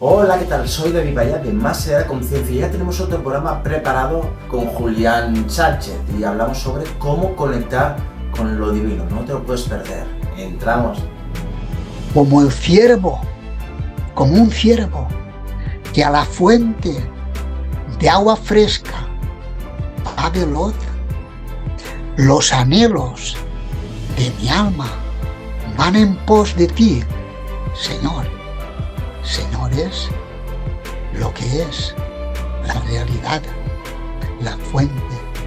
Hola, ¿qué tal? Soy David Valla de Más allá de la conciencia y ya tenemos otro programa preparado con Julián Sánchez y hablamos sobre cómo conectar con lo divino. No te lo puedes perder. Entramos. Como el ciervo, como un ciervo que a la fuente de agua fresca va veloz, los anhelos de mi alma van en pos de ti, Señor. Señor es lo que es la realidad, la fuente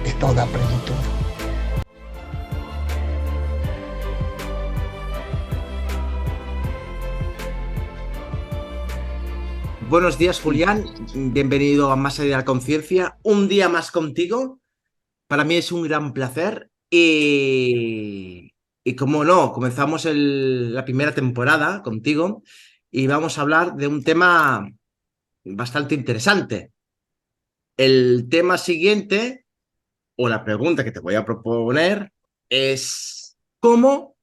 de toda plenitud. Buenos días, Julián. Bienvenido a Más allá de la conciencia. Un día más contigo. Para mí es un gran placer y como no, comenzamos la primera temporada contigo y vamos a hablar de un tema bastante interesante. El tema siguiente, o la pregunta que te voy a proponer, es ¿cómo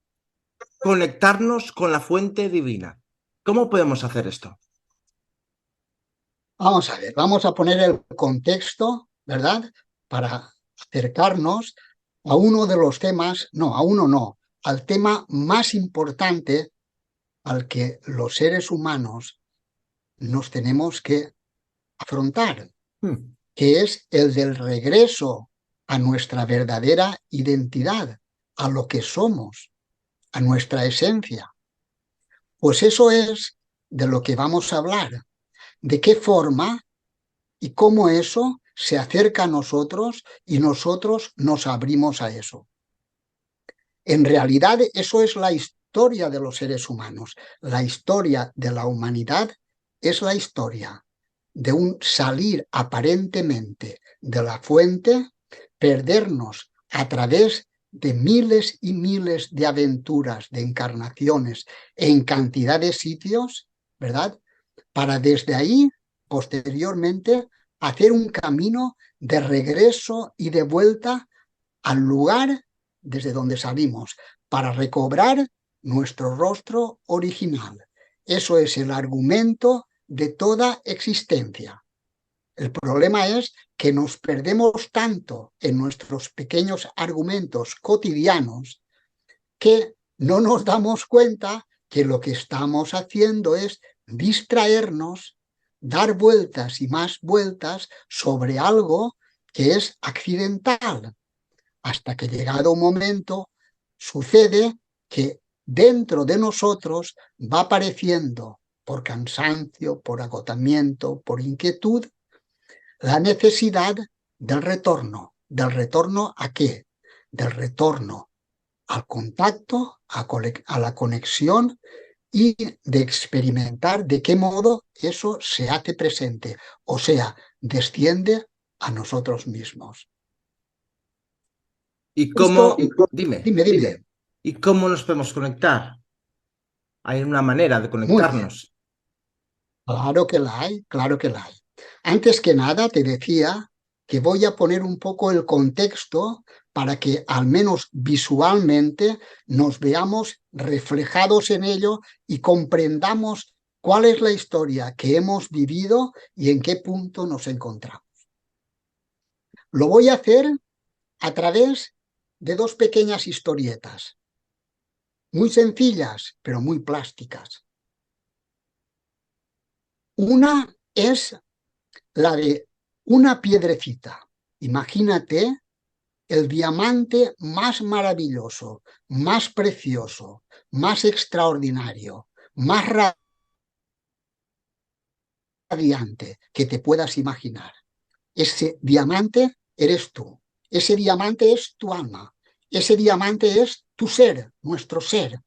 conectarnos con la fuente divina? ¿Cómo podemos hacer esto? Vamos a ver, vamos a poner el contexto, ¿verdad? Para acercarnos a uno de los temas, no, a uno no, al tema más importante al que los seres humanos nos tenemos que afrontar, Hmm. que es el del regreso a nuestra verdadera identidad, a lo que somos, a nuestra esencia. Pues eso es de lo que vamos a hablar, de qué forma y cómo eso se acerca a nosotros y nosotros nos abrimos a eso. En realidad, eso es la historia de los seres humanos. La historia de la humanidad es la historia de un salir aparentemente de la fuente, perdernos a través de miles y miles de aventuras, de encarnaciones en cantidad de sitios, ¿verdad? Para desde ahí, posteriormente, hacer un camino de regreso y de vuelta al lugar desde donde salimos, para recobrar nuestro rostro original. Eso es el argumento de toda existencia. El problema es que nos perdemos tanto en nuestros pequeños argumentos cotidianos que no nos damos cuenta que lo que estamos haciendo es distraernos, dar vueltas y más vueltas sobre algo que es accidental, hasta que llegado un momento sucede que dentro de nosotros va apareciendo, por cansancio, por agotamiento, por inquietud, la necesidad del retorno. ¿Del retorno a qué? Del retorno al contacto, a la conexión y de experimentar de qué modo eso se hace presente, o sea, desciende a nosotros mismos. ¿Y Esto, cómo, dime, dime. ¿y cómo nos podemos conectar? Hay una manera de Muy bien, conectarnos. claro que la hay, claro que la hay. Antes que nada, te decía que voy a poner un poco el contexto para que al menos visualmente nos veamos reflejados en ello y comprendamos cuál es la historia que hemos vivido y en qué punto nos encontramos. Lo voy a hacer a través de dos pequeñas historietas, muy sencillas, pero muy plásticas. Una es la de una piedrecita. Imagínate el diamante más maravilloso, más precioso, más extraordinario, más radiante que te puedas imaginar. Ese diamante eres tú, ese diamante es tu alma, ese diamante es tu ser, nuestro ser,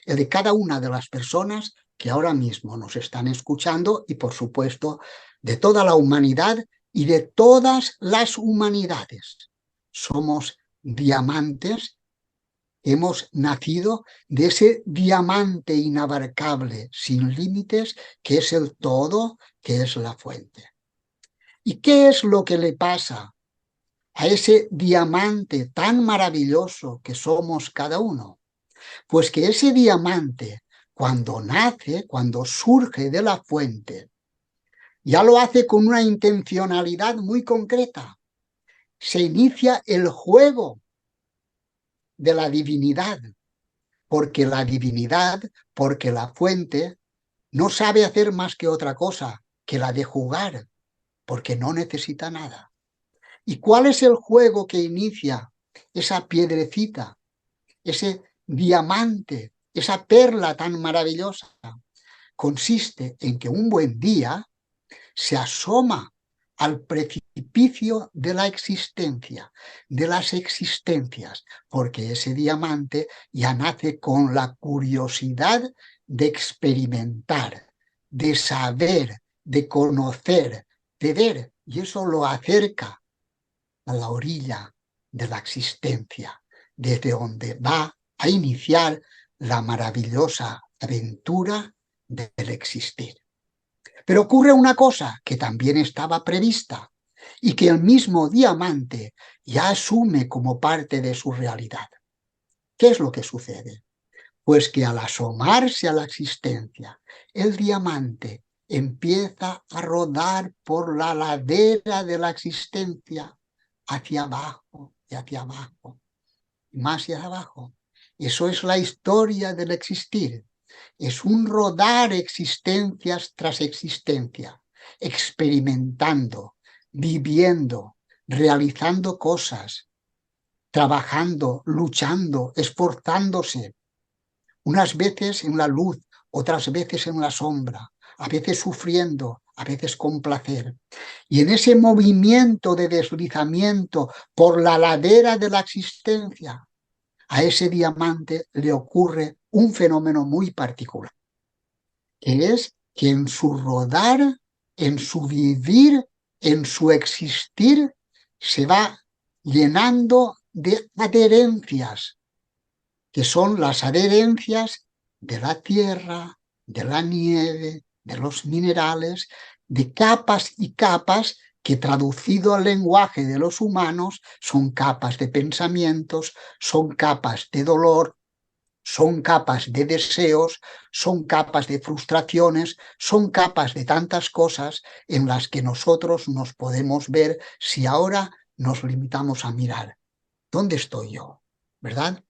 el de cada una de las personas que ahora mismo nos están escuchando y por supuesto de toda la humanidad y de todas las humanidades. Somos diamantes, hemos nacido de ese diamante inabarcable, sin límites, que es el todo, que es la fuente. ¿Y qué es lo que le pasa a ese diamante tan maravilloso que somos cada uno? Pues que ese diamante, cuando nace, cuando surge de la fuente, ya lo hace con una intencionalidad muy concreta. Se inicia el juego de la divinidad, porque la divinidad, porque la fuente, no sabe hacer más que otra cosa que la de jugar, porque no necesita nada. ¿Y cuál es el juego que inicia esa piedrecita, ese diamante, esa perla tan maravillosa? Consiste en que un buen día se asoma al precipicio de la existencia, de las existencias, porque ese diamante ya nace con la curiosidad de experimentar, de saber, de conocer, de ver, y eso lo acerca a la orilla de la existencia, desde donde va a iniciar la maravillosa aventura del existir. Pero ocurre una cosa que también estaba prevista y que el mismo diamante ya asume como parte de su realidad. ¿Qué es lo que sucede? Pues que al asomarse a la existencia, el diamante empieza a rodar por la ladera de la existencia hacia abajo y hacia abajo, y más hacia abajo. Eso es la historia del existir. Es un rodar existencias tras existencia, experimentando, viviendo, realizando cosas, trabajando, luchando, esforzándose, unas veces en la luz, otras veces en la sombra, a veces sufriendo, a veces con placer. Y en ese movimiento de deslizamiento por la ladera de la existencia, a ese diamante le ocurre un fenómeno muy particular, que es que en su rodar, en su vivir, en su existir, se va llenando de adherencias, que son las adherencias de la tierra, de la nieve, de los minerales, de capas y capas que traducido al lenguaje de los humanos son capas de pensamientos, son capas de dolor, son capas de deseos, son capas de frustraciones, son capas de tantas cosas en las que nosotros nos podemos ver si ahora nos limitamos a mirar. ¿Dónde estoy yo? ¿Verdad?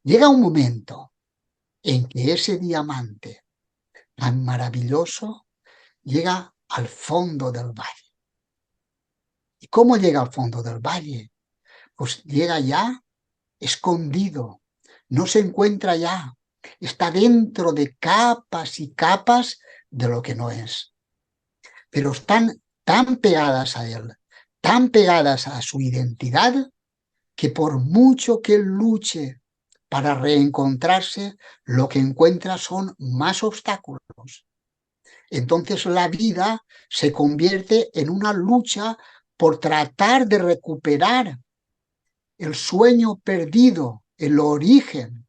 Llega un momento en que ese diamante tan maravilloso llega al fondo del valle. ¿Y cómo llega al fondo del valle? Pues llega ya escondido, no se encuentra ya, está dentro de capas y capas de lo que no es. Pero están tan pegadas a él, tan pegadas a su identidad, que por mucho que él luche para reencontrarse, lo que encuentra son más obstáculos. Entonces la vida se convierte en una lucha por tratar de recuperar el sueño perdido, el origen,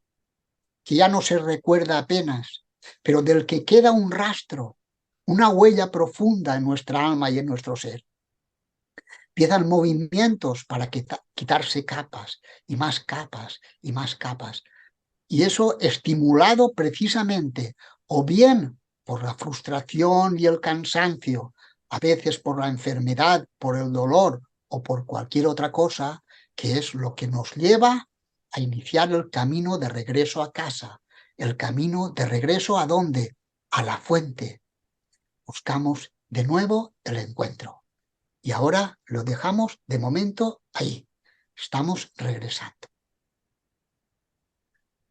que ya no se recuerda apenas, pero del que queda un rastro, una huella profunda en nuestra alma y en nuestro ser. Empiezan movimientos para quitarse capas y más capas y más capas. Y eso estimulado precisamente o bien por la frustración y el cansancio, a veces por la enfermedad, por el dolor o por cualquier otra cosa, que es lo que nos lleva a iniciar el camino de regreso a casa. El camino de regreso ¿a dónde? A la fuente. Buscamos de nuevo el encuentro. Y ahora lo dejamos de momento ahí. Estamos regresando.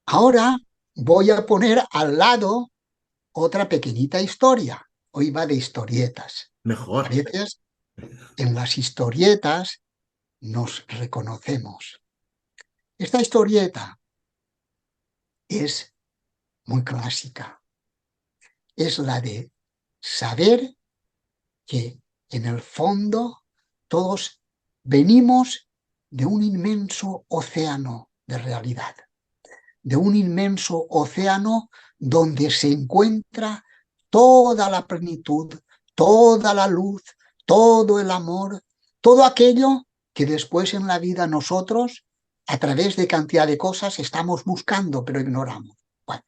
Ahora voy a poner al lado otra pequeñita historia. Hoy va de historietas. A Mejor. veces en las historietas nos reconocemos. Esta historieta es muy clásica. Es la de saber que en el fondo todos venimos de un inmenso océano de realidad, de un inmenso océano donde se encuentra toda la plenitud, toda la luz, todo el amor, todo aquello que después en la vida nosotros, a través de cantidad de cosas, estamos buscando, pero ignoramos. Bueno,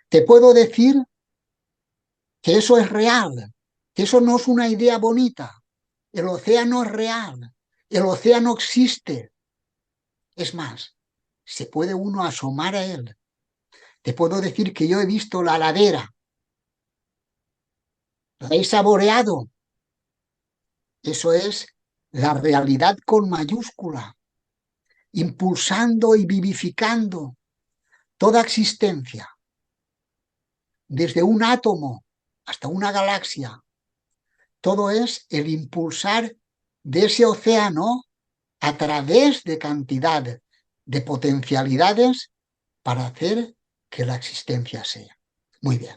te puedo decir que eso es real, que eso no es una idea bonita. El océano es real, el océano existe. Es más, se puede uno asomar a él. Te puedo decir que yo he visto la ladera, la he saboreado. Eso es la realidad con mayúscula, impulsando y vivificando toda existencia, desde un átomo hasta una galaxia. Todo es el impulsar de ese océano a través de cantidad de potencialidades para hacer que la existencia sea. Muy bien.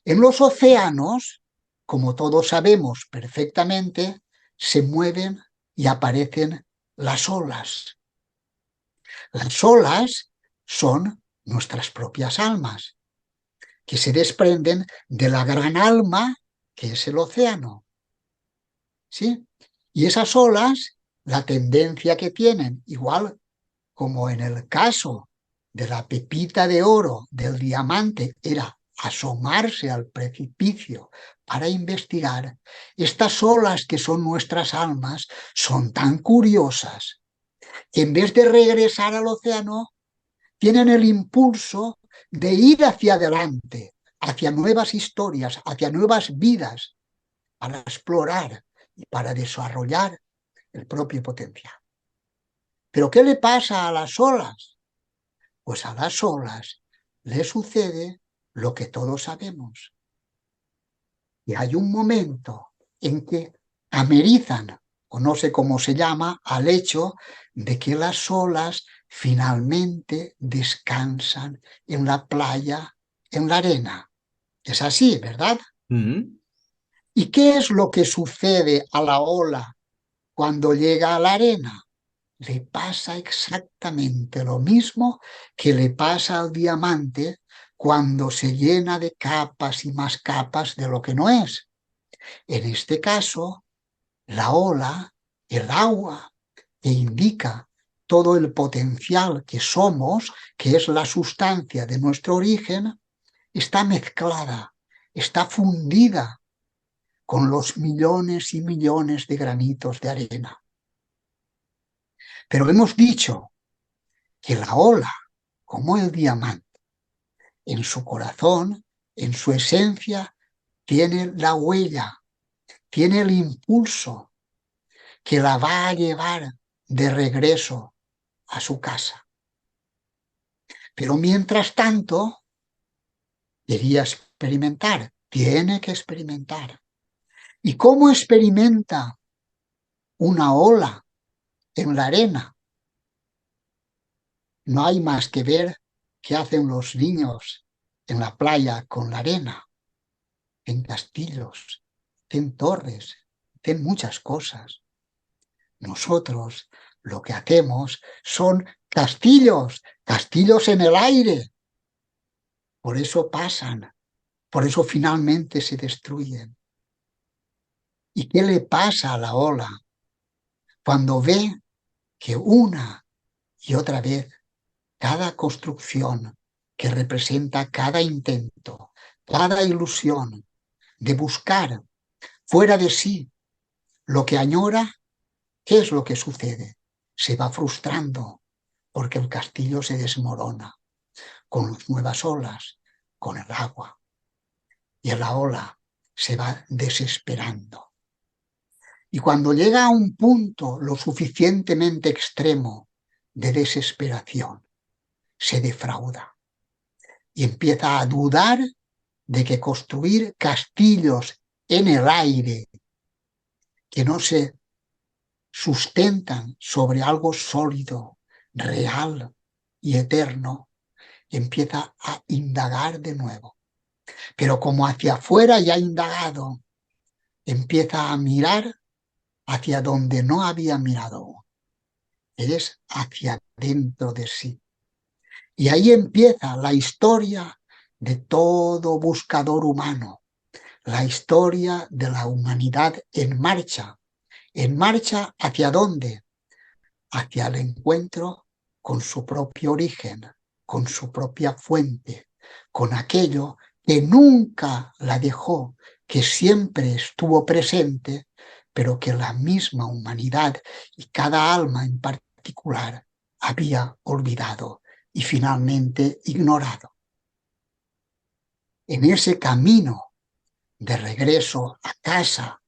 En los océanos, como todos sabemos perfectamente, se mueven y aparecen las olas. Las olas son nuestras propias almas, que se desprenden de la gran alma que es el océano. ¿Sí? Y esas olas, la tendencia que tienen, igual como en el caso de la pepita de oro, del diamante, era asomarse al precipicio para investigar, estas olas que son nuestras almas son tan curiosas que en vez de regresar al océano, tienen el impulso de ir hacia adelante, hacia nuevas historias, hacia nuevas vidas, para explorar y para desarrollar el propio potencial. ¿Pero qué le pasa a las olas? Pues a las olas le sucede lo que todos sabemos. Y hay un momento en que amerizan, o no sé cómo se llama, al hecho de que las olas finalmente descansan en la playa, en la arena. Es así, ¿verdad? ¿Y qué es lo que sucede a la ola cuando llega a la arena? Le pasa exactamente lo mismo que le pasa al diamante cuando se llena de capas y más capas de lo que no es. En este caso, la ola, el agua, que indica todo el potencial que somos, que es la sustancia de nuestro origen, está mezclada, está fundida con los millones y millones de granitos de arena. Pero hemos dicho que la ola, como el diamante, en su corazón, en su esencia, tiene la huella, tiene el impulso que la va a llevar de regreso a su casa. Pero mientras tanto, quería experimentar, tiene que experimentar. ¿Y cómo experimenta una ola en la arena? No hay más que ver qué hacen los niños en la playa con la arena, en castillos, en torres, en muchas cosas. Nosotros lo que hacemos son castillos, castillos en el aire. Por eso pasan, por eso finalmente se destruyen. ¿Y qué le pasa a la ola cuando ve que una y otra vez cada construcción que representa cada intento, cada ilusión de buscar fuera de sí lo que añora, qué es lo que sucede? Se va frustrando porque el castillo se desmorona con las nuevas olas, con el agua, y la ola se va desesperando. Y cuando llega a un punto lo suficientemente extremo de desesperación, se defrauda y empieza a dudar de que construir castillos en el aire que no se sustentan sobre algo sólido, real y eterno, empieza a indagar de nuevo. Pero como hacia afuera ya ha indagado, empieza a mirar hacia donde no había mirado. Es hacia dentro de sí. Y ahí empieza la historia de todo buscador humano, la historia de la humanidad en marcha. ¿En marcha hacia dónde? Hacia el encuentro con su propio origen, con su propia fuente, con aquello que nunca la dejó que siempre estuvo presente, pero que la misma humanidad y cada alma en particular había olvidado y finalmente ignorado. En ese camino de regreso a casa,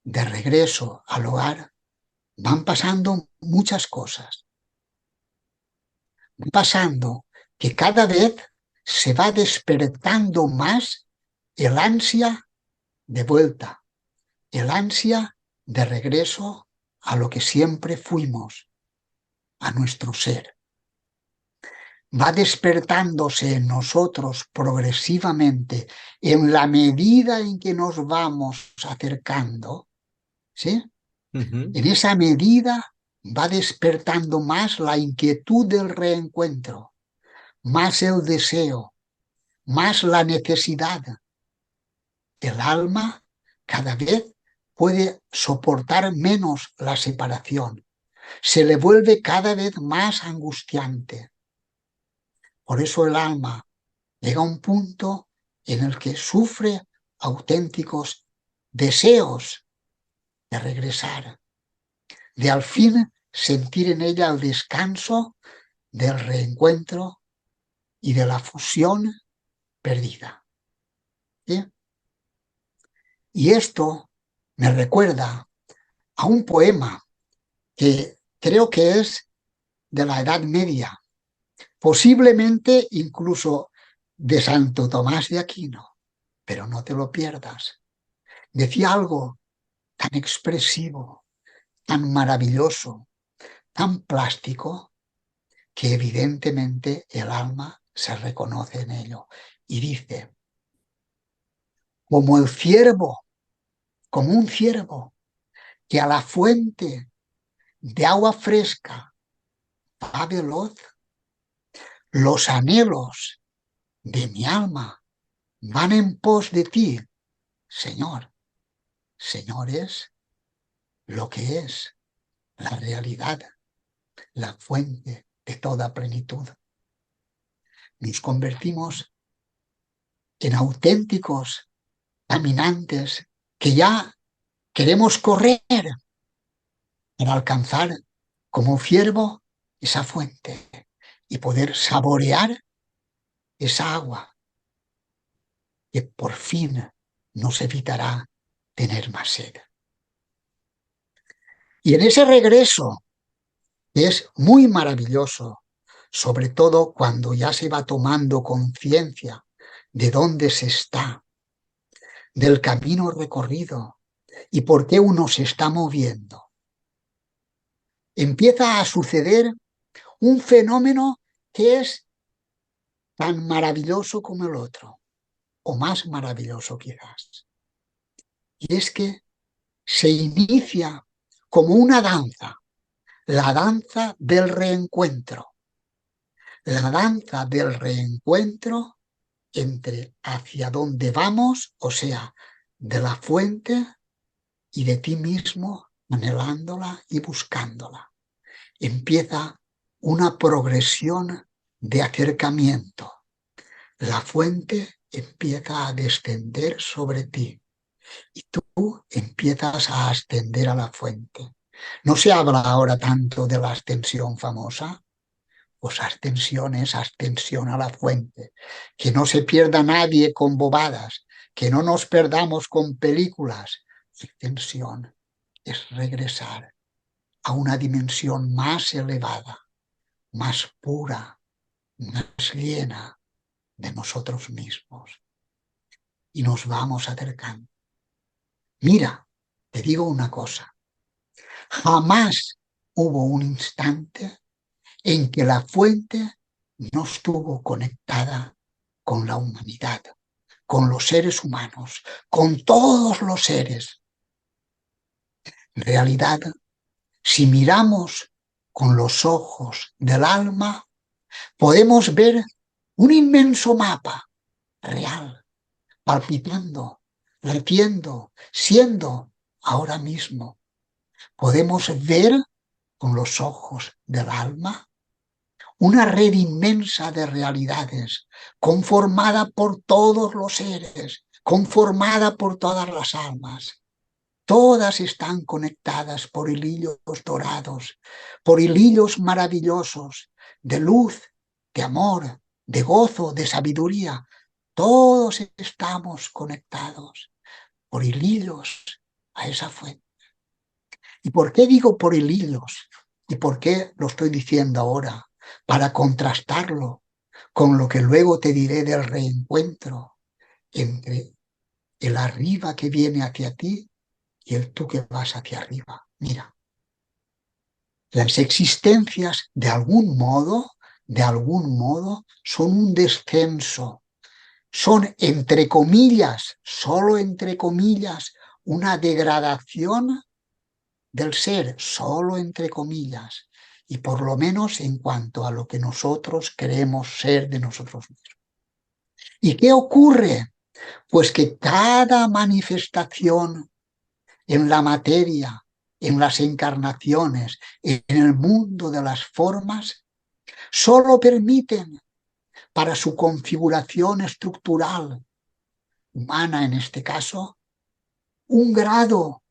de regreso al hogar, van pasando muchas cosas. Van pasando que cada vez se va despertando más el ansia de vuelta, el ansia de regreso a lo que siempre fuimos, a nuestro ser. Va despertándose en nosotros progresivamente en la medida en que nos vamos acercando, ¿sí? En esa medida va despertando más la inquietud del reencuentro, más el deseo, más la necesidad. El alma cada vez puede soportar menos la separación, se le vuelve cada vez más angustiante. Por eso el alma llega a un punto en el que sufre auténticos deseos de regresar, de al fin sentir en ella el descanso del reencuentro y de la fusión perdida. ¿Sí? Y esto me recuerda a un poema que creo que es de la Edad Media, posiblemente incluso de Santo Tomás de Aquino, pero no te lo pierdas. Decía algo tan expresivo, tan maravilloso, tan plástico, que evidentemente el alma se reconoce en ello. Y dice, como el ciervo, como un ciervo que a la fuente de agua fresca va veloz, los anhelos de mi alma van en pos de ti, Señor. Señor es lo que es la realidad, la fuente de toda plenitud. Nos convertimos en auténticos caminantes que ya queremos correr para alcanzar como ciervo esa fuente y poder saborear esa agua que por fin nos evitará tener más sed. Y en ese regreso, que es muy maravilloso, sobre todo cuando ya se va tomando conciencia de dónde se está, del camino recorrido y por qué uno se está moviendo, empieza a suceder un fenómeno que es tan maravilloso como el otro, o más maravilloso quizás. Y es que se inicia como una danza, la danza del reencuentro. La danza del reencuentro entre hacia dónde vamos, o sea, de la fuente y de ti mismo, anhelándola y buscándola. Empieza una progresión de acercamiento. La fuente empieza a descender sobre ti y tú empiezas a ascender a la fuente. No se habla ahora tanto de la ascensión famosa. Pues ascensión es ascensión a la fuente. Que no se pierda nadie con bobadas, que no nos perdamos con películas. Ascensión es regresar a una dimensión más elevada, más pura, más llena de nosotros mismos. Y nos vamos acercando. Mira, te digo una cosa. Jamás hubo un instante en que la fuente no estuvo conectada con la humanidad, con los seres humanos, con todos los seres. En realidad, si miramos con los ojos del alma, podemos ver un inmenso mapa real, palpitando, latiendo, siendo ahora mismo. Podemos ver con los ojos del alma una red inmensa de realidades conformada por todos los seres, conformada por todas las almas. Todas están conectadas por hilillos dorados, por hilillos maravillosos de luz, de amor, de gozo, de sabiduría. Todos estamos conectados por hilillos a esa fuente. ¿Y por qué digo por hilillos? ¿Y por qué lo estoy diciendo ahora? Para contrastarlo con lo que luego te diré del reencuentro entre el arriba que viene hacia ti y el tú que vas hacia arriba. Mira, las existencias de algún modo, son un descenso, son entre comillas, solo entre comillas, una degradación del ser, solo entre comillas, y por lo menos en cuanto a lo que nosotros creemos ser de nosotros mismos. ¿Y qué ocurre? Pues que cada manifestación en la materia, en las encarnaciones, en el mundo de las formas, solo permiten para su configuración estructural, humana en este caso, un grado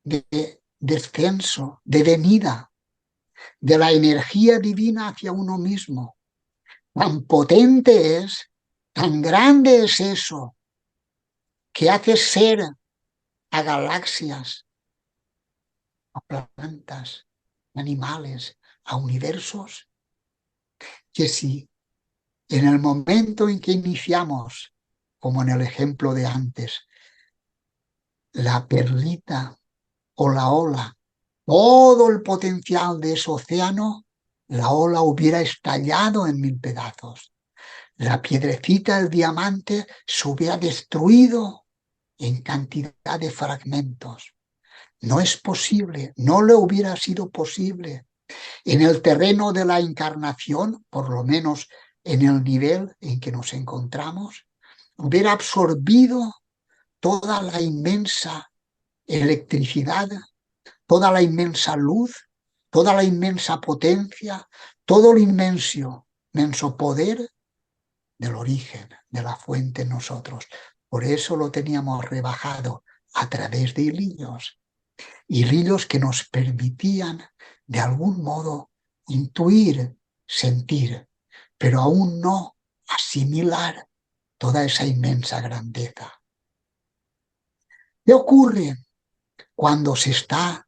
de descenso, de venida de la energía divina hacia uno mismo. Tan potente es, tan grande es eso, que hace ser a galaxias, a plantas, animales, a universos, que si en el momento en que iniciamos, como en el ejemplo de antes, la perlita o la ola, todo el potencial de ese océano, la ola hubiera estallado en 1000 pedazos. La piedrecita, el diamante, se hubiera destruido en cantidad de fragmentos. No es posible, no le hubiera sido posible. En el terreno de la encarnación, por lo menos en el nivel en que nos encontramos, hubiera absorbido toda la inmensa electricidad, toda la inmensa luz, toda la inmensa potencia, todo el inmenso poder del origen, de la fuente en nosotros. Por eso lo teníamos rebajado a través de hilillos que nos permitían de algún modo intuir, sentir, pero aún no asimilar toda esa inmensa grandeza. ¿Qué ocurre cuando se está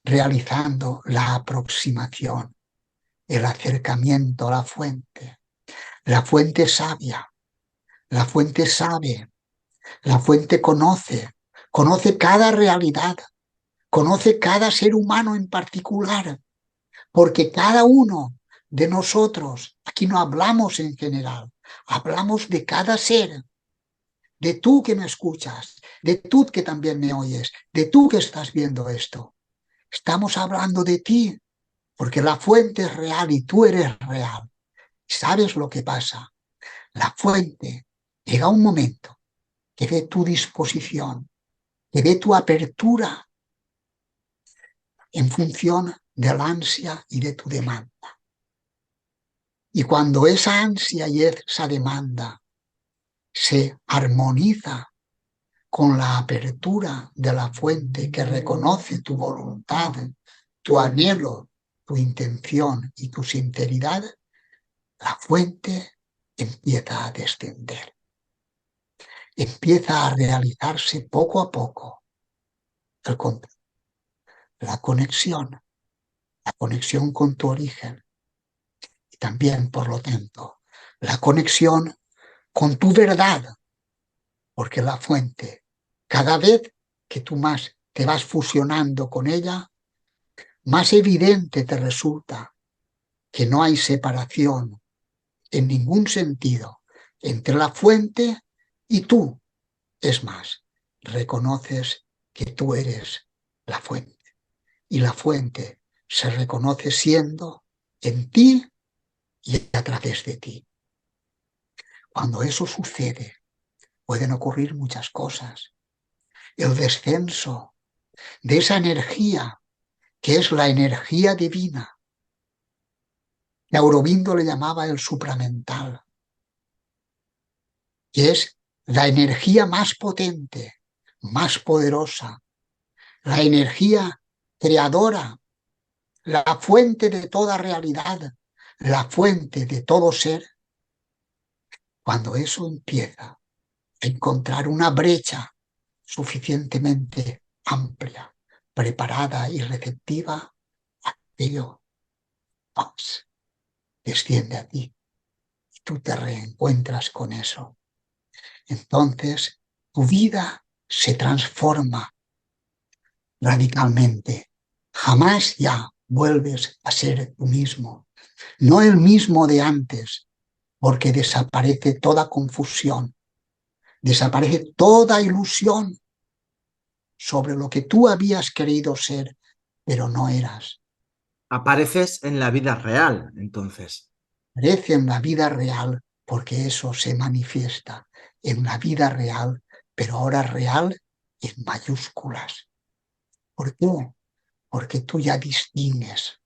realizando la aproximación, el acercamiento a la fuente? La fuente es sabia, la fuente sabe, la fuente conoce cada realidad, conoce cada ser humano en particular, porque cada uno de nosotros, aquí no hablamos en general, hablamos de cada ser, de tú que me escuchas, de tú que también me oyes, de tú que estás viendo esto. Estamos hablando de ti, porque la fuente es real y tú eres real. ¿Sabes lo que pasa? La fuente llega un momento que ve tu disposición, que ve tu apertura en función del ansia y de tu demanda. Y cuando esa ansia y esa demanda se armoniza con la apertura de la fuente que reconoce tu voluntad, tu anhelo, tu intención y tu sinceridad, la fuente empieza a descender. Empieza a realizarse poco a poco el contacto, la conexión con tu origen y también, por lo tanto, la conexión con tu verdad, porque la fuente, cada vez que tú más te vas fusionando con ella, más evidente te resulta que no hay separación en ningún sentido entre la fuente y tú. Es más, reconoces que tú eres la fuente y la fuente se reconoce siendo en ti y a través de ti. Cuando eso sucede, pueden ocurrir muchas cosas. El descenso de esa energía que es la energía divina, que Aurobindo le llamaba el supramental, que es la energía más potente, más poderosa, la energía creadora, la fuente de toda realidad, la fuente de todo ser, cuando eso empieza a encontrar una brecha suficientemente amplia, preparada y receptiva, aquello desciende a ti y tú te reencuentras con eso. Entonces tu vida se transforma radicalmente. Jamás ya vuelves a ser tú mismo, no el mismo de antes, porque desaparece toda confusión, desaparece toda ilusión sobre lo que tú habías querido ser, pero no eras. Apareces en la vida real, entonces. Aparece en la vida real porque eso se manifiesta en la vida real, pero ahora real en mayúsculas. ¿Por qué? Porque tú ya distingues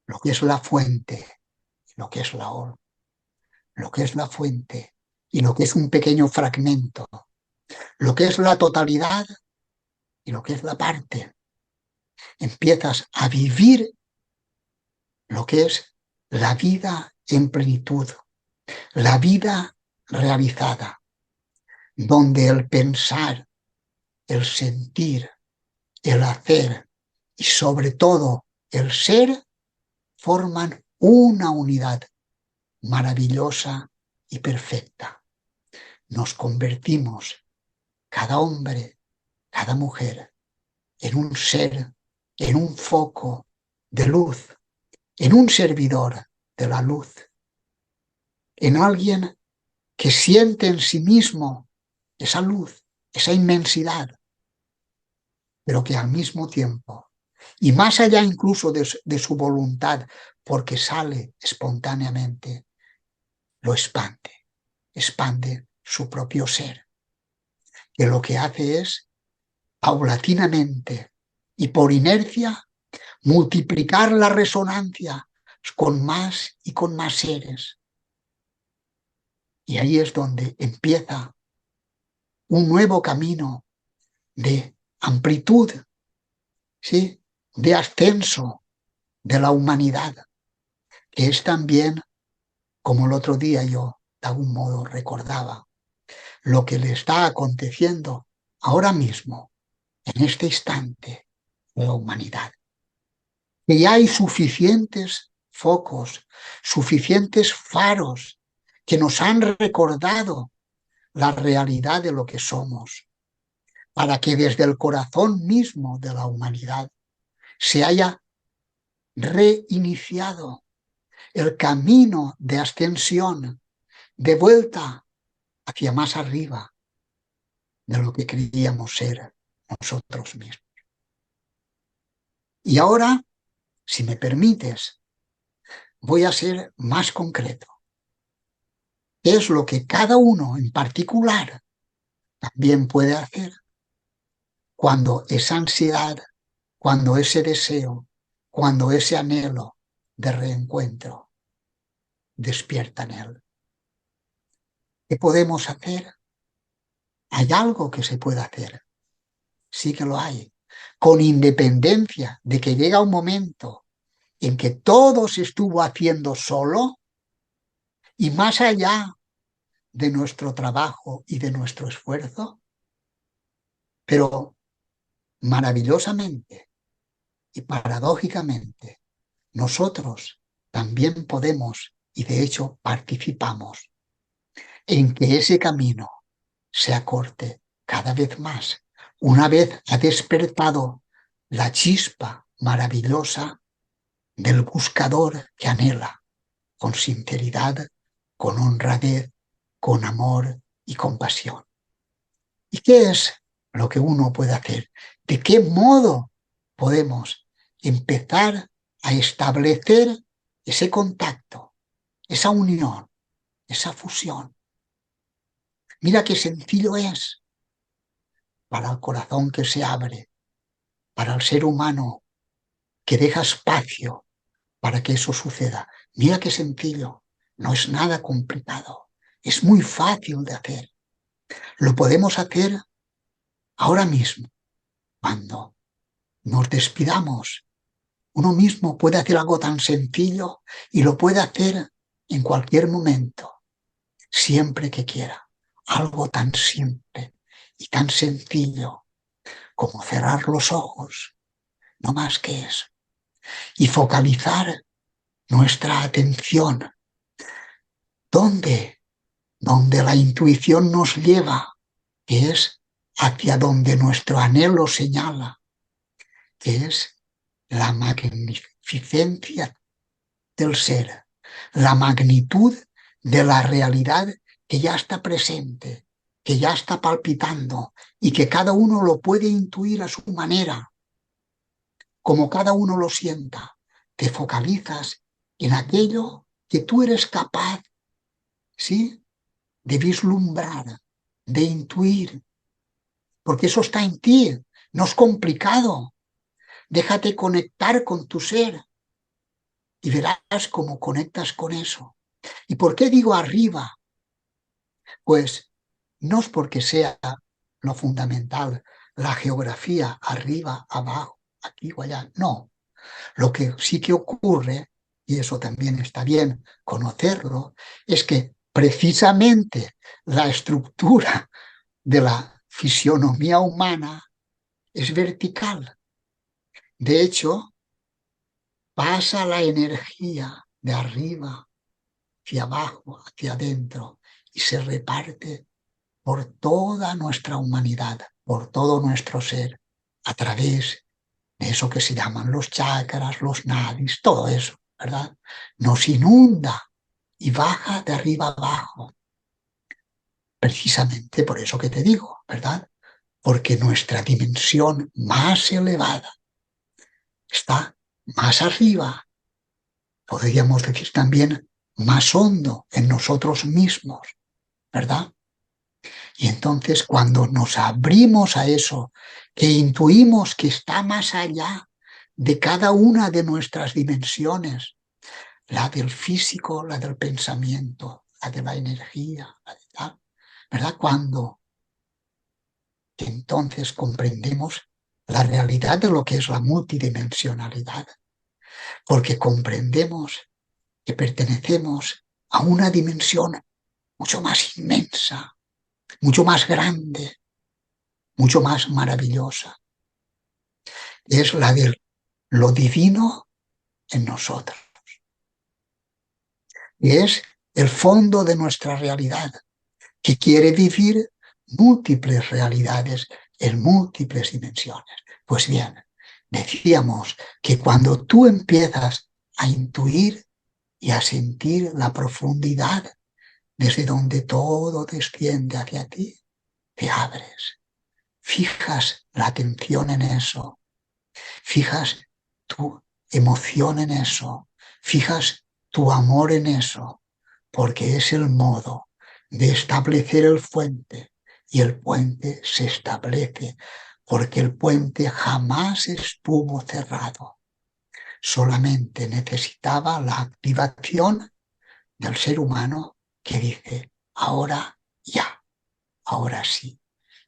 lo que es la fuente y lo que es la ola, lo que es la fuente y lo que es un pequeño fragmento, lo que es la totalidad y lo que es la parte. Empiezas a vivir lo que es la vida en plenitud, la vida realizada, donde el pensar, el sentir, el hacer y sobre todo el ser forman una unidad maravillosa y perfecta. Nos convertimos, cada hombre, cada mujer, en un ser, en un foco de luz, en un servidor de la luz, en alguien que siente en sí mismo esa luz, esa inmensidad, pero que al mismo tiempo, y más allá incluso de su voluntad, porque sale espontáneamente, lo expande su propio ser, que lo que hace es, paulatinamente y por inercia, multiplicar la resonancia con más seres. Y ahí es donde empieza un nuevo camino de amplitud, ¿sí? De ascenso de la humanidad, que es también, como el otro día yo de algún modo recordaba, lo que le está aconteciendo ahora mismo, en este instante, a la humanidad. Que ya hay suficientes focos, suficientes faros que nos han recordado la realidad de lo que somos, para que desde el corazón mismo de la humanidad se haya reiniciado el camino de ascensión, de vuelta hacia más arriba de lo que creíamos ser nosotros mismos. Y ahora, si me permites, voy a ser más concreto. ¿Qué es lo que cada uno en particular también puede hacer cuando esa ansiedad, cuando ese deseo, cuando ese anhelo de reencuentro despierta en él? ¿Qué podemos hacer? Hay algo que se puede hacer, sí que lo hay, con independencia de que llega un momento en que todo se estuvo haciendo solo y más allá de nuestro trabajo y de nuestro esfuerzo, pero maravillosamente y paradójicamente nosotros también podemos y de hecho participamos en que ese camino se acorte cada vez más, una vez ha despertado la chispa maravillosa del buscador que anhela con sinceridad, con honradez, con amor y compasión. ¿Y qué es lo que uno puede hacer? ¿De qué modo podemos empezar a establecer ese contacto, esa unión, esa fusión? Mira qué sencillo es para el corazón que se abre, para el ser humano que deja espacio para que eso suceda. Mira qué sencillo, no es nada complicado, es muy fácil de hacer. Lo podemos hacer ahora mismo, cuando nos despidamos. Uno mismo puede hacer algo tan sencillo y lo puede hacer en cualquier momento, siempre que quiera. Algo tan simple y tan sencillo como cerrar los ojos, no más que eso, y focalizar nuestra atención. ¿Dónde? Donde la intuición nos lleva, que es hacia donde nuestro anhelo señala, que es la magnificencia del ser, la magnitud de la realidad que ya está presente, que ya está palpitando y que cada uno lo puede intuir a su manera, como cada uno lo sienta. Te focalizas en aquello que tú eres capaz, ¿sí?, de vislumbrar, de intuir, porque eso está en ti, no es complicado. Déjate conectar con tu ser y verás cómo conectas con eso. ¿Y por qué digo arriba? Pues no es porque sea lo fundamental, la geografía, arriba, abajo, aquí o allá, no. Lo que sí que ocurre, y eso también está bien conocerlo, es que precisamente la estructura de la fisionomía humana es vertical. De hecho, pasa la energía de arriba hacia abajo, hacia adentro, y se reparte por toda nuestra humanidad, por todo nuestro ser, a través de eso que se llaman los chakras, los nadis, todo eso, ¿verdad? Nos inunda y baja de arriba abajo, precisamente por eso que te digo, ¿verdad? Porque nuestra dimensión más elevada está más arriba, podríamos decir también más hondo en nosotros mismos, ¿verdad? Y entonces cuando nos abrimos a eso, que intuimos que está más allá de cada una de nuestras dimensiones, la del físico, la del pensamiento, la de la energía, la de tal, ¿verdad? Cuando entonces comprendemos la realidad de lo que es la multidimensionalidad, porque comprendemos que pertenecemos a una dimensión mucho más inmensa, mucho más grande, mucho más maravillosa. Es la de lo divino en nosotros. Y es el fondo de nuestra realidad, que quiere vivir múltiples realidades en múltiples dimensiones. Pues bien, decíamos que cuando tú empiezas a intuir y a sentir la profundidad desde donde todo desciende hacia ti, te abres, fijas la atención en eso, fijas tu emoción en eso, fijas tu amor en eso, porque es el modo de establecer el puente, y el puente se establece porque el puente jamás estuvo cerrado, solamente necesitaba la activación del ser humano que dice, ahora ya, ahora sí.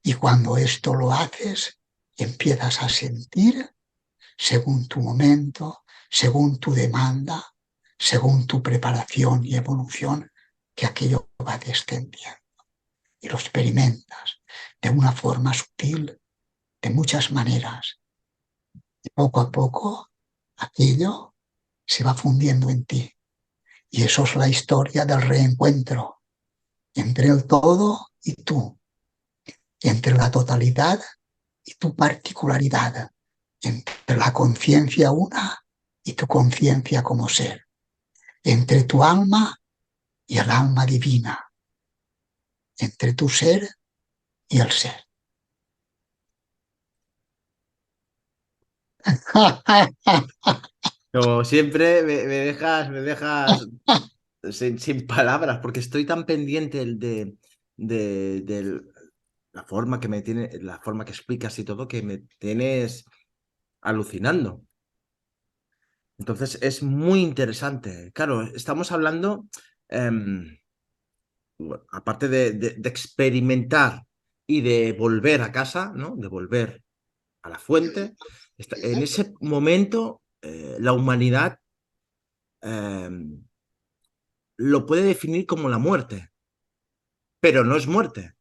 Y cuando esto lo haces, empiezas a sentir, según tu momento, según tu demanda, según tu preparación y evolución, que aquello va descendiendo. Y lo experimentas de una forma sutil, de muchas maneras. Y poco a poco, aquello se va fundiendo en ti. Y eso es la historia del reencuentro entre el todo y tú, entre la totalidad y tu particularidad, entre la conciencia una y tu conciencia como ser, entre tu alma y el alma divina, entre tu ser y el ser. Como siempre, me dejas sin palabras, porque estoy tan pendiente de la forma que me tiene, la forma que explicas y todo, que me tienes alucinando. Entonces es muy interesante. Claro, estamos hablando, em, bueno, aparte de experimentar y de volver a casa, ¿no? De volver a la fuente, en ese momento la humanidad eh, lo puede definir como la muerte, pero no es muerte.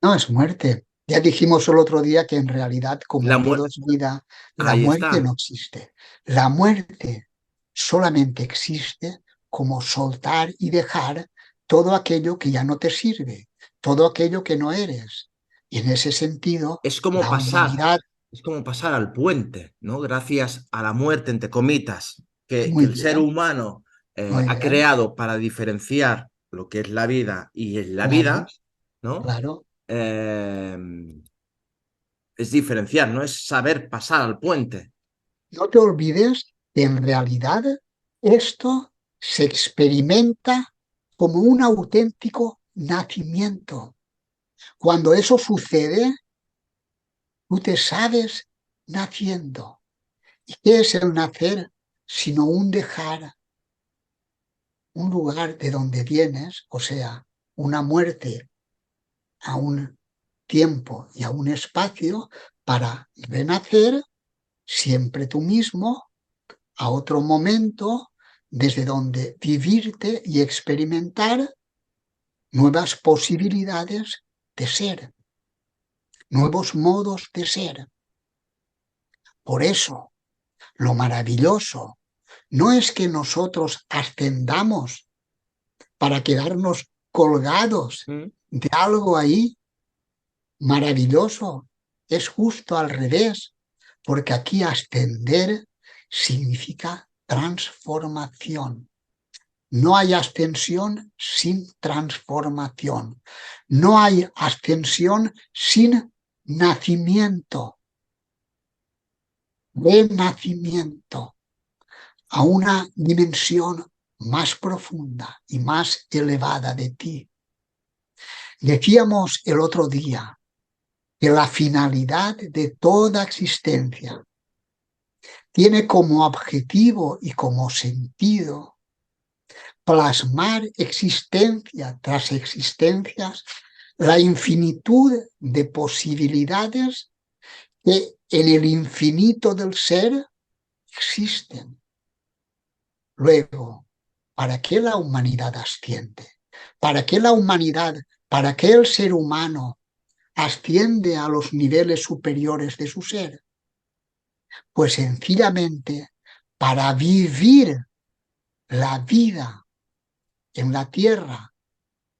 No es muerte. Ya dijimos el otro día que en realidad, La como todo muerte, es vida, la ahí muerte está. no existe. La muerte solamente existe como soltar y dejar todo aquello que ya no te sirve, todo aquello que no eres. Y en ese sentido, Es como la pasar, humanidad, es como pasar al puente, ¿no? Gracias a la muerte, entre comitas, que muy el ser bien, humano muy ha bien, creado para diferenciar lo que es la vida y es la claro, vida, ¿no? claro. Eh, es diferenciar, no es saber pasar al puente. No te olvides que en realidad esto se experimenta como un auténtico nacimiento. Cuando eso sucede, tú te sabes naciendo. ¿Y qué es el nacer sino un dejar un lugar de donde vienes, o sea, una muerte a un tiempo y a un espacio para renacer siempre tú mismo a otro momento desde donde vivirte y experimentar nuevas posibilidades de ser, nuevos modos de ser? Por eso, lo maravilloso no es que nosotros ascendamos para quedarnos colgados ¿Mm? de algo ahí maravilloso. Es justo al revés, porque aquí ascender significa transformación. No hay ascensión sin transformación. No hay ascensión sin nacimiento, renacimiento a una dimensión más profunda y más elevada de ti. Decíamos el otro día que la finalidad de toda existencia tiene como objetivo y como sentido plasmar existencia tras existencias la infinitud de posibilidades que en el infinito del ser existen. Luego, ¿para qué la humanidad asciende? ¿Para qué la humanidad, para qué el ser humano asciende a los niveles superiores de su ser? Pues sencillamente para vivir la vida en la tierra,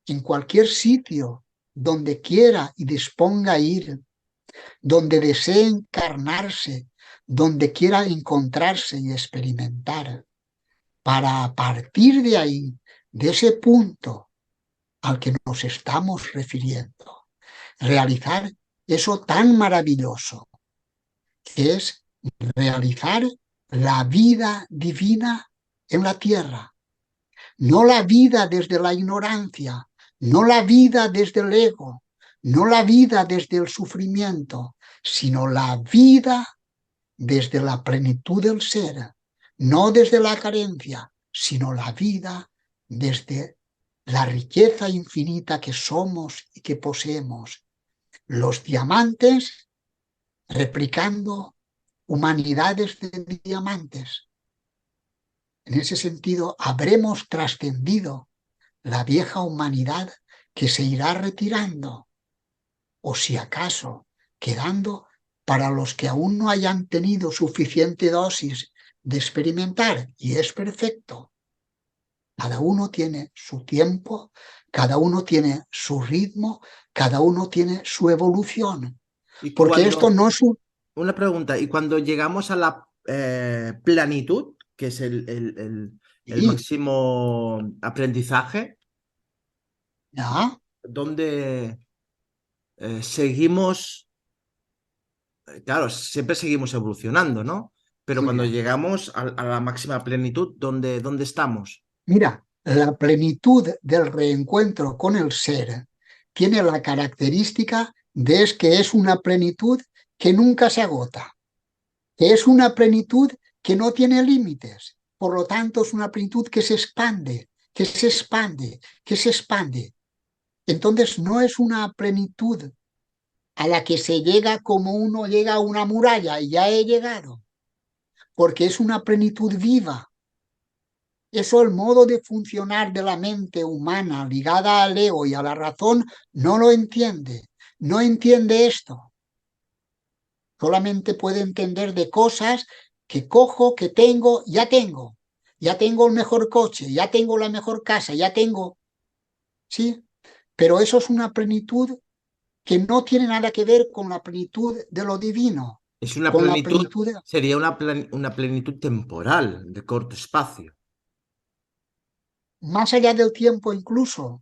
en cualquier sitio, donde quiera y disponga ir, donde desee encarnarse, donde quiera encontrarse y experimentar, para a partir de ahí, de ese punto al que nos estamos refiriendo, realizar eso tan maravilloso que es realizar la vida divina en la tierra, no la vida desde la ignorancia, no la vida desde el ego, no la vida desde el sufrimiento, sino la vida desde la plenitud del ser, no desde la carencia, sino la vida desde la riqueza infinita que somos y que poseemos. Los diamantes replicando humanidades de diamantes. En ese sentido, habremos trascendido la vieja humanidad que se irá retirando, o si acaso quedando para los que aún no hayan tenido suficiente dosis de experimentar, y es perfecto. Cada uno tiene su tiempo, cada uno tiene su ritmo, cada uno tiene su evolución, Y porque esto cuando, no es un... una pregunta, y cuando llegamos a la plenitud, que es el Sí, máximo aprendizaje, ¿ya? donde seguimos, claro, siempre seguimos evolucionando, ¿no? Pero Muy cuando bien. llegamos a la máxima plenitud, ¿dónde estamos? Mira, la plenitud del reencuentro con el ser tiene la característica de que es una plenitud que nunca se agota, que es una plenitud que no tiene límites. Por lo tanto, es una plenitud que se expande, que se expande, que se expande. Entonces no es una plenitud a la que se llega como uno llega a una muralla y ya he llegado, porque es una plenitud viva. Eso, el modo de funcionar de la mente humana ligada al ego y a la razón, no lo entiende. No entiende esto. Solamente puede entender de cosas que cojo, que tengo, ya tengo. Ya tengo el mejor coche, ya tengo la mejor casa, ya tengo. Sí, pero eso es una plenitud que no tiene nada que ver con la plenitud de lo divino, Es una con la plenitud, plenitud sería una plenitud temporal, de corto espacio. más allá del tiempo incluso.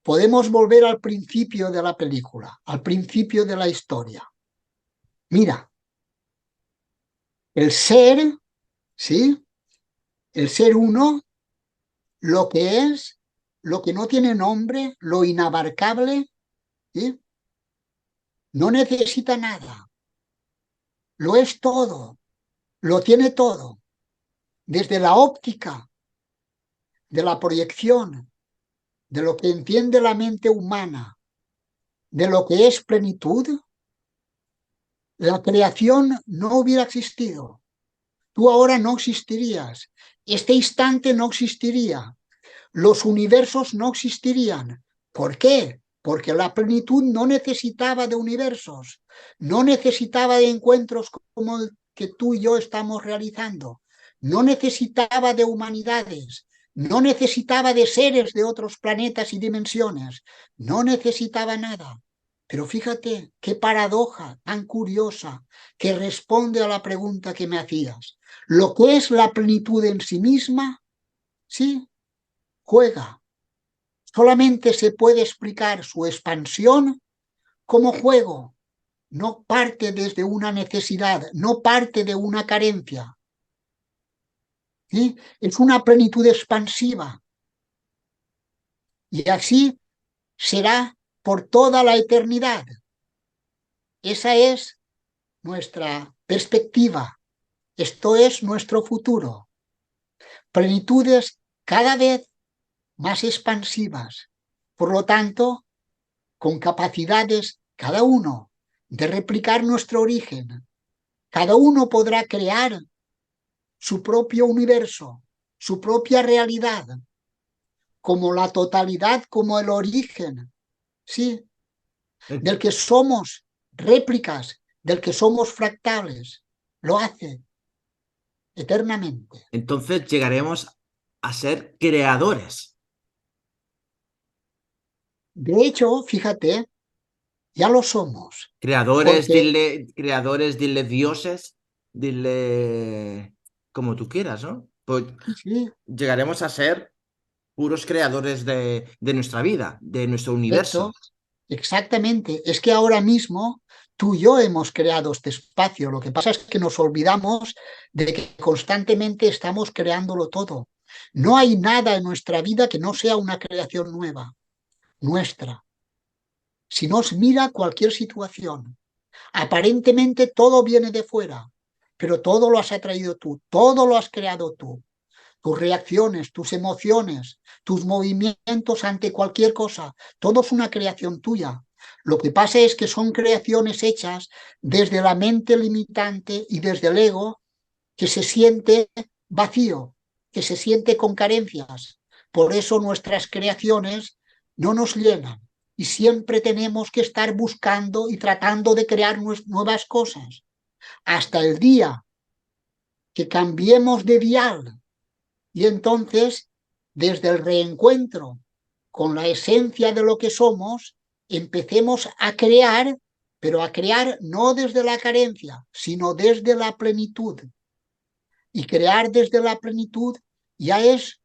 Podemos volver al principio de la película, al principio de la historia. Mira, el ser, ¿sí? El ser uno, lo que es, lo que no tiene nombre, lo inabarcable, ¿sí? No necesita nada, lo es todo, lo tiene todo, desde la óptica de la proyección, de lo que entiende la mente humana, de lo que es plenitud, la creación no hubiera existido. Tú ahora no existirías, este instante no existiría, los universos no existirían. ¿Por qué? Porque la plenitud no necesitaba de universos, no necesitaba de encuentros como el que tú y yo estamos realizando, no necesitaba de humanidades, no necesitaba de seres de otros planetas y dimensiones, no necesitaba nada. Pero fíjate qué paradoja tan curiosa que responde a la pregunta que me hacías. Lo que es la plenitud en sí misma, sí, juega. Solamente se puede explicar su expansión como juego, no parte desde una necesidad, no parte de una carencia. ¿Sí? Es una plenitud expansiva y así será por toda la eternidad. Esa es nuestra perspectiva, esto es nuestro futuro. Plenitudes cada vez más expansivas, por lo tanto, con capacidades cada uno de replicar nuestro origen. Cada uno podrá crear su propio universo, su propia realidad, como la totalidad, como el origen, sí, del que somos réplicas, del que somos fractales. Lo hace eternamente. Entonces llegaremos a ser creadores. De hecho, fíjate, ya lo somos, porque Creadores, dile dioses, dile como tú quieras, ¿no? Pues sí, llegaremos a ser puros creadores de nuestra vida, de nuestro universo. perfecto, exactamente. Es que ahora mismo tú y yo hemos creado este espacio. Lo que pasa es que nos olvidamos de que constantemente estamos creándolo todo. No hay nada en nuestra vida que no sea una creación nueva, nuestra. Si nos mira cualquier situación, aparentemente todo viene de fuera, pero todo lo has atraído tú, todo lo has creado tú. Tus reacciones, tus emociones, tus movimientos ante cualquier cosa, todo es una creación tuya. Lo que pasa es que son creaciones hechas desde la mente limitante y desde el ego que se siente vacío, que se siente con carencias. Por eso nuestras creaciones no nos llenan y siempre tenemos que estar buscando y tratando de crear nuevas cosas. Hasta el día que cambiemos de dial y entonces, desde el reencuentro con la esencia de lo que somos, empecemos a crear, pero a crear no desde la carencia, sino desde la plenitud. Y crear desde la plenitud ya es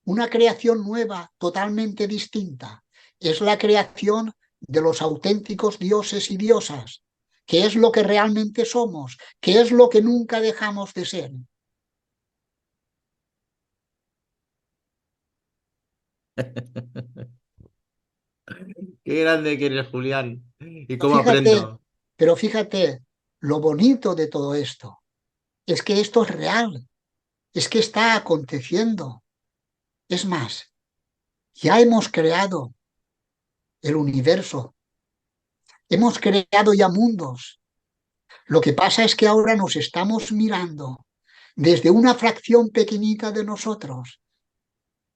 una creación nueva, totalmente distinta. Es la creación de los auténticos dioses y diosas, que es lo que realmente somos, que es lo que nunca dejamos de ser. Qué grande que eres, Julián. Y Pero cómo fíjate, aprendo. pero fíjate, lo bonito de todo esto es que esto es real, es que está aconteciendo. Es más, ya hemos creado, el universo. Hemos creado ya mundos. Lo que pasa es que ahora nos estamos mirando desde una fracción pequeñita de nosotros,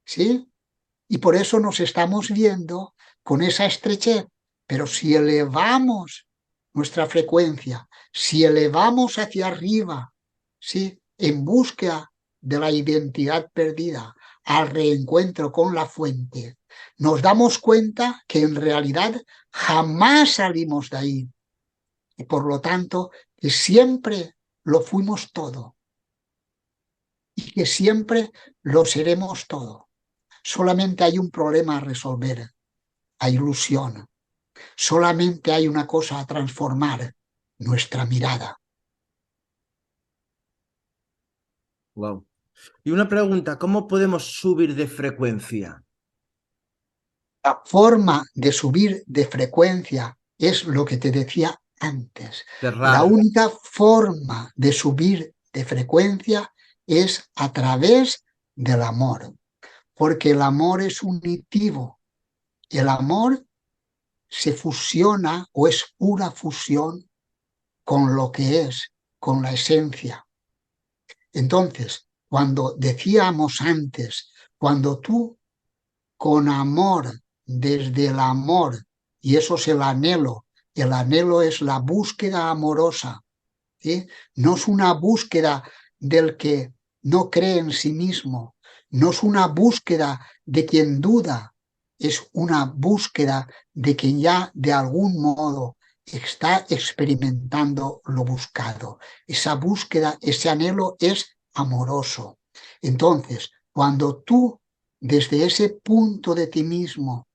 ¿sí? Y por eso nos estamos viendo con esa estrechez. Pero si elevamos nuestra frecuencia, si elevamos hacia arriba, ¿sí? En búsqueda de la identidad perdida, al reencuentro con la fuente, nos damos cuenta que en realidad jamás salimos de ahí. Y por lo tanto, que siempre lo fuimos todo y que siempre lo seremos todo. Solamente hay un problema a resolver, hay ilusión. Solamente hay una cosa a transformar, nuestra mirada. Wow. Y una pregunta, ¿cómo podemos subir de frecuencia? La forma de subir de frecuencia es lo que te decía antes. La Cerrar. única forma de subir de frecuencia es a través del amor, porque el amor es unitivo. El amor se fusiona o es pura fusión con lo que es, con la esencia. Entonces, cuando decíamos antes, cuando tú con amor, desde el amor, y eso es el anhelo es la búsqueda amorosa, ¿sí? No es una búsqueda del que no cree en sí mismo, no es una búsqueda de quien duda, es una búsqueda de quien ya de algún modo está experimentando lo buscado. Esa búsqueda, ese anhelo es amoroso. Entonces, cuando tú, desde ese punto de ti mismo,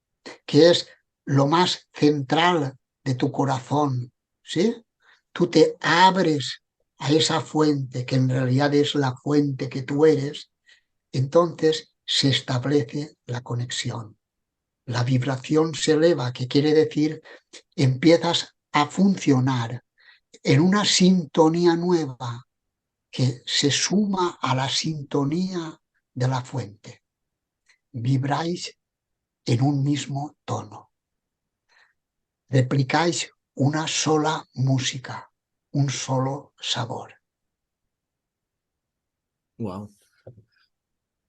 que es lo más central de tu corazón, ¿sí? Tú te abres a esa fuente, que en realidad es la fuente que tú eres, entonces se establece la conexión. La vibración se eleva, que quiere decir empiezas a funcionar en una sintonía nueva que se suma a la sintonía de la fuente. Vibráis en un mismo tono. Replicáis una sola música, un solo sabor. Wow.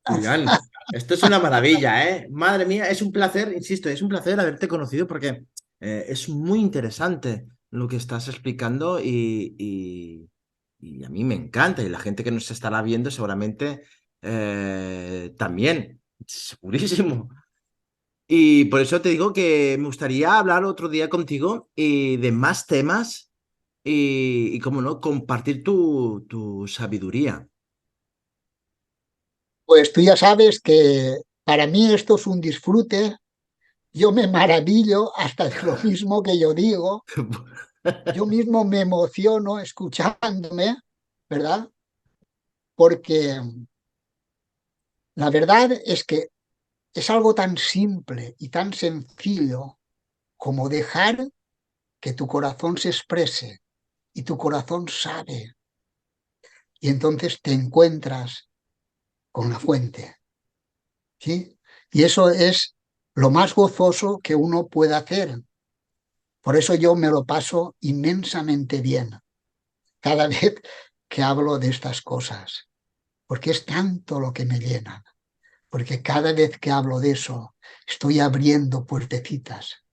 Julián, esto es una maravilla, ¿eh? Madre mía, es un placer, insisto, es un placer haberte conocido porque es muy interesante lo que estás explicando y a mí me encanta y la gente que nos estará viendo seguramente también, segurísimo. Y por eso te digo que me gustaría hablar otro día contigo y de más temas y cómo no, compartir tu sabiduría. Pues tú ya sabes que para mí esto es un disfrute. Yo me maravillo hasta de lo mismo que yo digo. Yo mismo me emociono escuchándome, ¿verdad? Porque la verdad es que es algo tan simple y tan sencillo como dejar que tu corazón se exprese y tu corazón sabe. Y entonces te encuentras con la fuente, ¿sí? Y eso es lo más gozoso que uno puede hacer. Por eso yo me lo paso inmensamente bien cada vez que hablo de estas cosas, porque es tanto lo que me llena, porque cada vez que hablo de eso estoy abriendo puertecitas,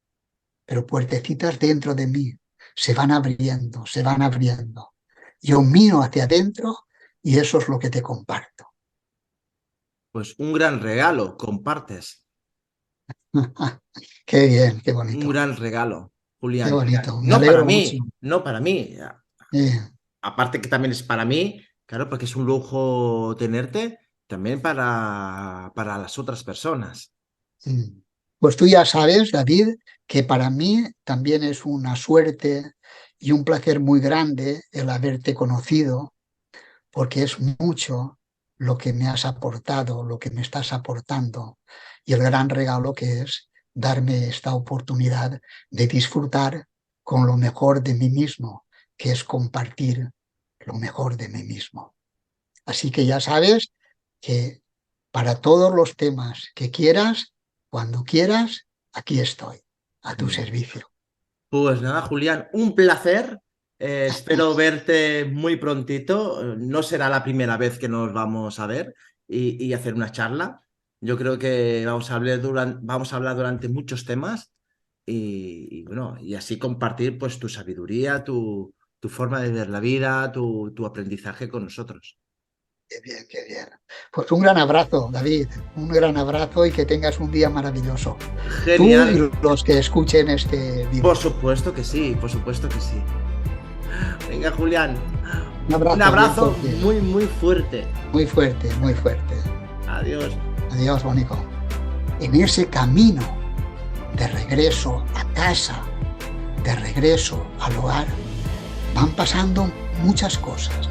pero puertecitas dentro de mí se van abriendo, se van abriendo. Yo miro hacia adentro y eso es lo que te comparto. Pues un gran regalo, compartes. Qué bien, Un gran regalo, qué Julián. bonito, me No para alegro mucho. mí, no para mí. Eh, Aparte que también es para mí, claro, porque es un lujo tenerte, también para las otras personas. mm. Pues tú ya sabes, David, que para mí también es una suerte y un placer muy grande el haberte conocido, porque es mucho lo que me has aportado, lo que me estás aportando, y el gran regalo que es darme esta oportunidad de disfrutar con lo mejor de mí mismo, que es compartir lo mejor de mí mismo. Así que ya sabes que para todos los temas que quieras, cuando quieras, aquí estoy. a tu servicio. Pues nada, Julián, un placer. Espero verte muy prontito. No será la primera vez que nos vamos a ver y hacer una charla. Yo creo que vamos a hablar durante muchos temas bueno, y así compartir pues tu sabiduría, tu forma de ver la vida, tu aprendizaje con nosotros. Qué bien, qué bien. Pues un gran abrazo, David, un gran abrazo y que tengas un día maravilloso. Tú Genial. y los que escuchen este vídeo. Por supuesto que sí, por supuesto que sí. Venga, Julián, un Un abrazo abrazo bien fuerte, muy, muy fuerte. muy fuerte, muy fuerte. Adiós. Adiós, Bonico. En ese camino de regreso a casa, de regreso al hogar, van pasando muchas cosas.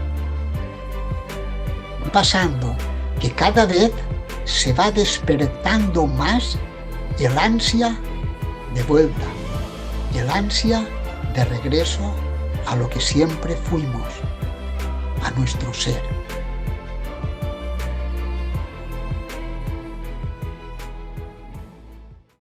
Van pasando que cada vez se va despertando más el ansia de vuelta y el ansia de regreso a lo que siempre fuimos, a nuestro ser.